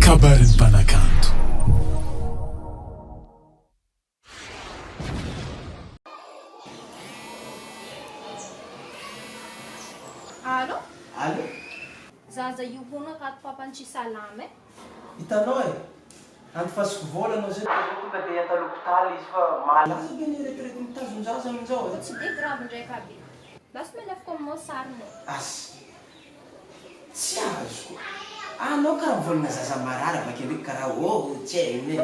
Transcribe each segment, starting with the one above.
Kabaron'Ny Mpanakanto. Allô? Allô? Zaza io hona ka papantsi salama. Hitanao e, antifasiko volana zay tonga dia enta l'hôpitaly izy fa malaza be ny retraite mitazony zaza amin'izao Fa tsy de grave ndraiky aby. Basy manefiko aminao sariny. Asy, tsy azoko. Anao karaha volana zaza marary avake ndraiky karaha tsy hainy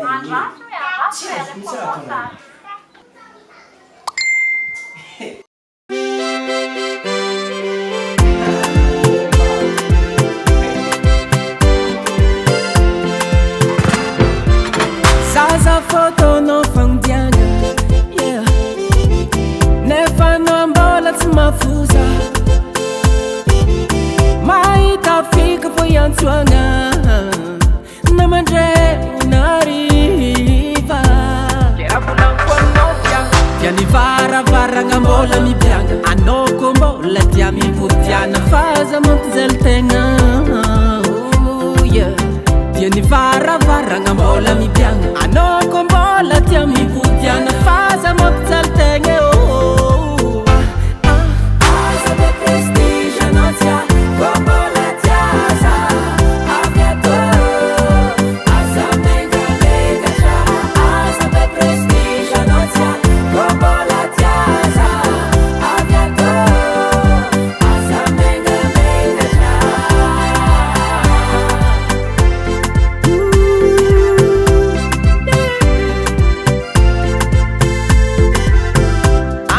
tsy azoko mihitsy raha tonga. Zaza fotonao fandiana, yeah. Nefa anao mbola tsy mafoza, mahita fika fo iantsoana namandray nariva. Kera volanko anao dia nivaravaragna mbola mibianga, anao ko mbola dia mipodiana faza mampizely tegna. Dia nivaravaragna mbola mibianga, anao ko mbola tia mipodiana faza mampijaly tegna. Aza be prestige anao tia ko mbola tiaza avy ato, aza mengamengatra. Aza be prestige anao tia ko mbola tiaza avy ato, aza mengamengatra.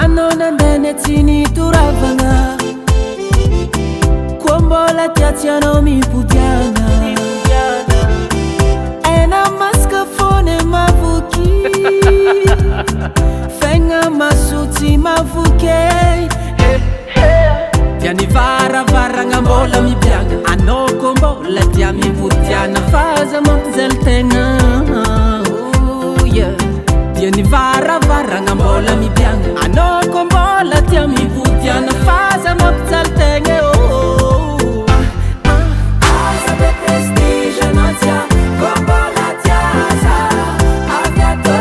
Anao nandany tsy nitoravagna, koa mbola tiatianao mipodiana. Ena masaka fony mavoky, fegna masotsy mavoke. Dia nivaravaragna mbola mibianga, anao ko mbola tia mipodiana faza mampizely tegna. Dia nivaravaragna mbola mibianga, anao ko mbola tia mipodiana faza mampijaly tegna. Aza be prestige anao tia ko mbola tiaza avy ato,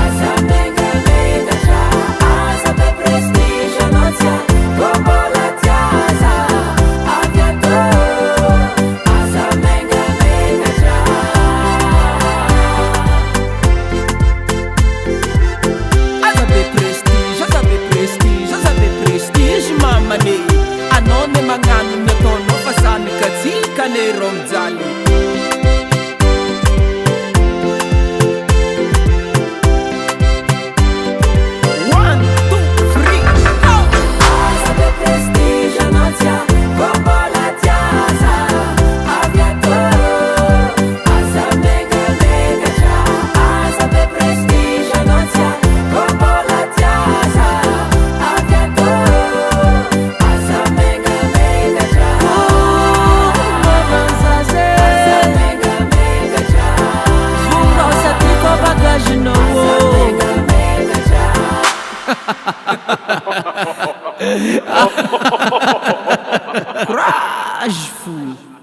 aza mengamengatra. Aza be prestige anao tia ko mbola tiaza avy ato, aza mengamengatra. Aza be prestige, aza be prestige, aza be prestige mamane. Anao ne magnano ny ataonao fa samy katsika ne rô mijaly. One, two, three, go! Aza be prestige anao tia ko mbola tiaza avy ato, aza mengamengatra. Aza be prestige anao tia ko mbola tiaza avy ato, aza mengamengatra. Mamanzaze, aza mengamengatra. Vongosa ty ko bagagenao, aza mengamengatra. Courage fou.